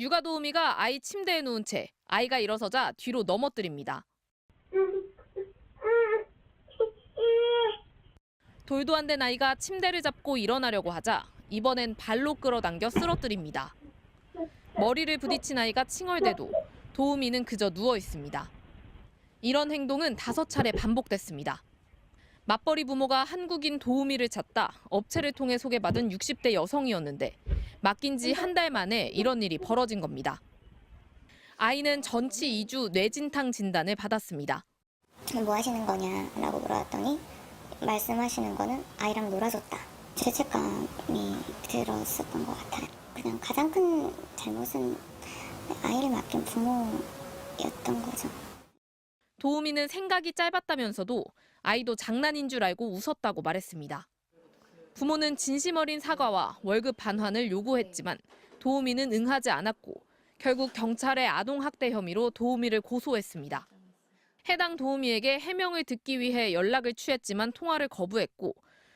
육아도우미가 아이 침대에 누운 채 아이가 일어서자 뒤로 넘어뜨립니다. 돌도 안 된 아이가 침대를 잡고 일어나려고 하자 이번엔 발로 끌어당겨 쓰러뜨립니다. 머리를 부딪힌 아이가 칭얼대도 도우미는 그저 누워 있습니다. 이런 행동은 5차례 반복됐습니다. 맞벌이 부모가 한국인 도우미를 찾다 업체를 통해 소개받은 60대 여성이었는데 맡긴 지 한 달 만에 이런 일이 벌어진 겁니다. 아이는 전치 2주 뇌진탕 진단을 받았습니다. 뭐 하시는 거냐라고 물어봤더니 말씀하시는 거는 아이랑 놀아줬다. 죄책감이 들었었던 것 같아요. 그냥 가장 큰 잘못은 아이를 맡긴 부모였던 거죠. 도우미는 생각이 짧았다면서도 아이도 장난인 줄 알고 웃었다고 말했습니다. 부모는 진심 어린 사과와 월급 반환을 요구했지만 도우미는 응하지 않았고 결국 경찰에 아동학대 혐의로 도우미를 고소했습니다. 해당 도우미에게 해명을 듣기 위해 연락을 취했지만 통화를 거부했고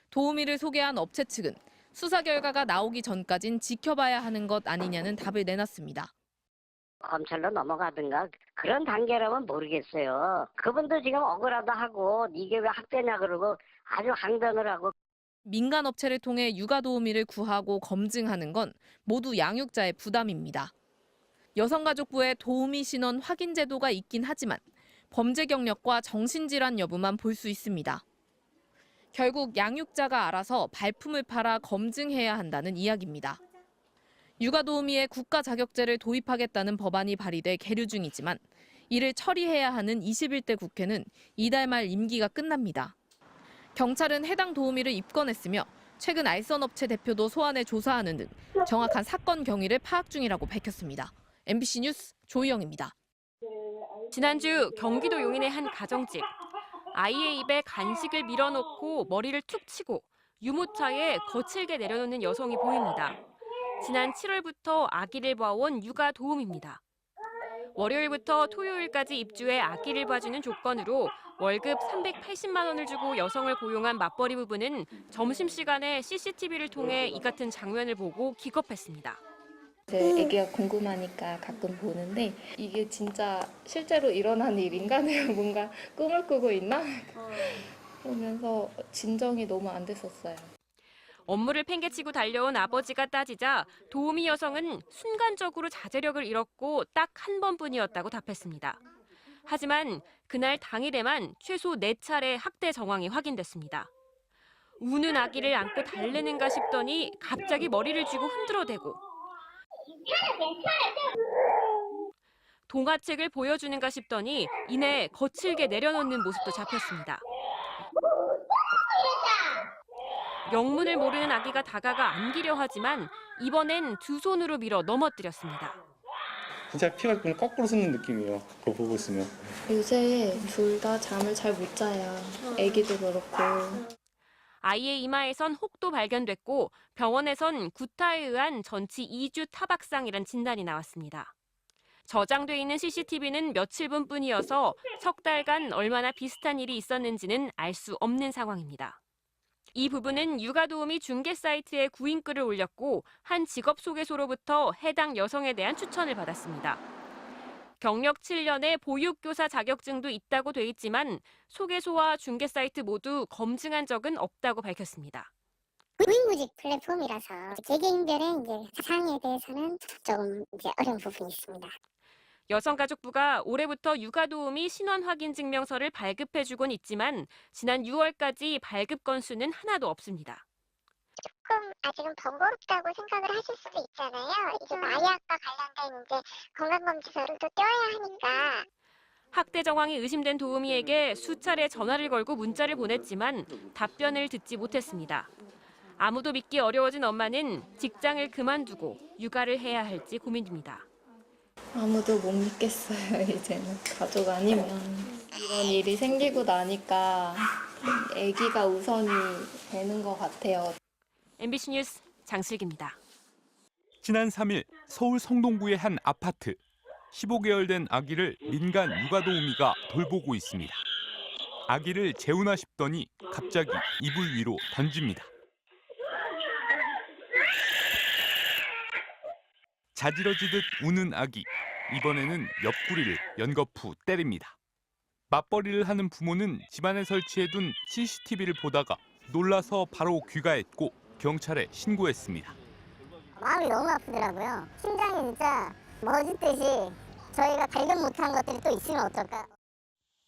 도우미를 소개한 업체 측은 수사 결과가 나오기 전까진 지켜봐야 하는 것 아니냐는 답을 내놨습니다. 검찰로 넘어가든가 그런 단계라면 모르겠어요. 그분도 지금 억울하다 하고 이게 왜 학대냐 그러고 아주 항변을 하고. 민간 업체를 통해 육아 도우미를 구하고 검증하는 건 모두 양육자의 부담입니다. 여성가족부에 도우미 신원 확인 제도가 있긴 하지만 범죄 경력과 정신질환 여부만 볼 수 있습니다. 결국 양육자가 알아서 발품을 팔아 검증해야 한다는 이야기입니다. 육아도우미의 국가 자격제를 도입하겠다는 법안이 발의돼 계류 중이지만 이를 처리해야 하는 21대 국회는 이달 말 임기가 끝납니다. 경찰은 해당 도우미를 입건했으며 최근 알선 업체 대표도 소환해 조사하는 등 정확한 사건 경위를 파악 중이라고 밝혔습니다. MBC 뉴스 조희영입니다. 지난주 경기도 용인의 한 가정집. 아이의 입에 간식을 밀어넣고 머리를 툭 치고 유모차에 거칠게 내려놓는 여성이 보입니다. 지난 7월부터 아기를 봐온 육아 도우미입니다. 월요일부터 토요일까지 입주해 아기를 봐주는 조건으로 월급 380만 원을 주고 여성을 고용한 맞벌이 부부는 점심시간에 CCTV를 통해 이 같은 장면을 보고 기겁했습니다. 제 애기가 궁금하니까 가끔 보는데 이게 진짜 실제로 일어난 일인가? 내가 뭔가 꿈을 꾸고 있나? 그러면서 진정이 너무 안 됐었어요. 업무를 팽개치고 달려온 아버지가 따지자 도우미 여성은 순간적으로 자제력을 잃었고 딱 한 번뿐이었다고 답했습니다. 하지만 그날 당일에만 최소 4차례 학대 정황이 확인됐습니다. 우는 아기를 안고 달래는가 싶더니 갑자기 머리를 쥐고 흔들어대고 동화책을 보여주는가 싶더니 이내 거칠게 내려놓는 모습도 잡혔습니다. 영문을 모르는 아기가 다가가 안기려 하지만 이번엔 두 손으로 밀어 넘어뜨렸습니다. 진짜 피가 거꾸로 솟는 느낌이에요. 그거 보고 있으면. 요새 둘 다 잠을 잘 못 자요. 애기도 그렇고. 아이의 이마에선 혹도 발견됐고 병원에선 구타에 의한 전치 2주 타박상이란 진단이 나왔습니다. 저장돼 있는 CCTV는 며칠분뿐이어서 석 달간 얼마나 비슷한 일이 있었는지는 알 수 없는 상황입니다. 이 부부는 육아도우미 중개 사이트에 구인글을 올렸고 한 직업 소개소로부터 해당 여성에 대한 추천을 받았습니다. 경력 7년의 보육교사 자격증도 있다고 돼 있지만 소개소와 중개 사이트 모두 검증한 적은 없다고 밝혔습니다. 무인구직 플랫폼이라서 개개인별의 이제 사항에 대해서는 조금 이제 어려운 부분이 있습니다. 여성가족부가 올해부터 육아도우미 신원 확인 증명서를 발급해주곤 있지만 지난 6월까지 발급 건수는 하나도 없습니다. 조금 아직은 번거롭다고 생각을 하실 수도 있잖아요. 이게 마약과 관련된 이제 건강검진서를 또 떼어야 하니까. 학대 정황이 의심된 도우미에게 수차례 전화를 걸고 문자를 보냈지만 답변을 듣지 못했습니다. 아무도 믿기 어려워진 엄마는 직장을 그만두고 육아를 해야 할지 고민입니다. 아무도 못 믿겠어요, 이제는. 가족 아니면. 이런 일이 생기고 나니까 애기가 우선이 되는 것 같아요. MBC 뉴스 장슬기입니다. 지난 3일 서울 성동구의 한 아파트. 15개월 된 아기를 민간 육아도우미가 돌보고 있습니다. 아기를 재우나 싶더니 갑자기 이불 위로 던집니다. 자지러지듯 우는 아기. 이번에는 옆구리를 연거푸 때립니다. 맞벌이를 하는 부모는 집안에 설치해둔 CCTV를 보다가 놀라서 바로 귀가했고 경찰에 신고했습니다. 마음이 너무 아프더라고요. 심장이 진짜 멎었듯이 저희가 발견 못한 것들이 또 있으면 어떨까.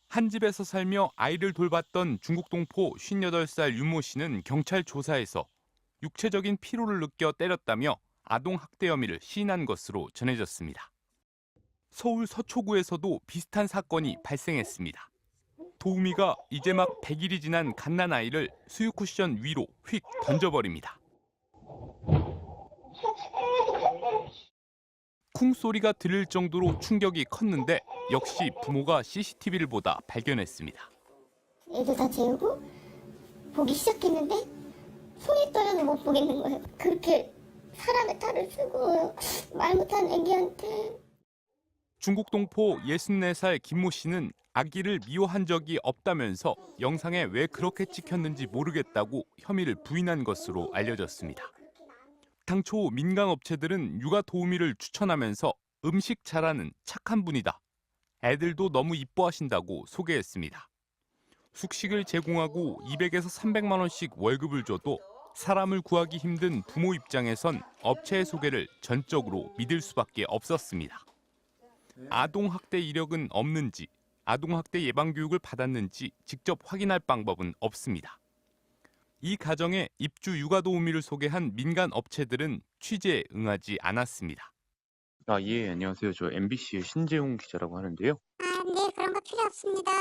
한 집에서 살며 아이를 돌봤던 중국 동포 58살 윤모 씨는 경찰 조사에서 육체적인 피로를 느껴 때렸다며 아동학대 혐의를 시인한 것으로 전해졌습니다. 서울 서초구에서도 비슷한 사건이 발생했습니다. 도우미가 이제 막 100일이 지난 갓난아이를 수유 쿠션 위로 휙 던져버립니다. 쿵 소리가 들릴 정도로 충격이 컸는데 역시 부모가 CCTV를 보다 발견했습니다. 애들 다 재우고 보기 시작했는데 손이 떨려서 못 보겠는 거예요. 그렇게 사람의 탈을 쓰고 말 못한 애기한테. 중국 동포 64살 김모 씨는 아기를 미워한 적이 없다면서 영상에 왜 그렇게 찍혔는지 모르겠다고 혐의를 부인한 것으로 알려졌습니다. 당초 민간 업체들은 육아 도우미를 추천하면서 음식 잘하는 착한 분이다. 애들도 너무 이뻐하신다고 소개했습니다. 숙식을 제공하고 200에서 300만 원씩 월급을 줘도 사람을 구하기 힘든 부모 입장에선 업체의 소개를 전적으로 믿을 수밖에 없었습니다. 아동학대 이력은 없는지, 아동학대 예방교육을 받았는지 직접 확인할 방법은 없습니다. 이 가정에 입주 육아도우미를 소개한 민간 업체들은 취재에 응하지 않았습니다. 예, 안녕하세요. 저 MBC의 신재용 기자라고 하는데요. 네, 그런 거 필요 없습니다.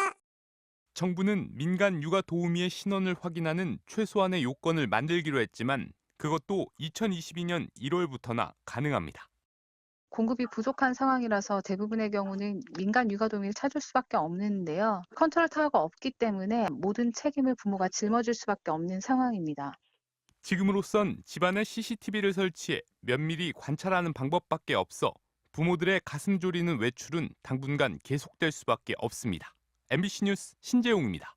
정부는 민간 육아도우미의 신원을 확인하는 최소한의 요건을 만들기로 했지만 그것도 2022년 1월부터나 가능합니다. 공급이 부족한 상황이라서 대부분의 경우는 민간 육아도우미를 찾을 수밖에 없는데요. 컨트롤 타워가 없기 때문에 모든 책임을 부모가 짊어질 수밖에 없는 상황입니다. 지금으로선 집안에 CCTV를 설치해 면밀히 관찰하는 방법밖에 없어 부모들의 가슴 졸이는 외출은 당분간 계속될 수밖에 없습니다. MBC 뉴스 신재용입니다.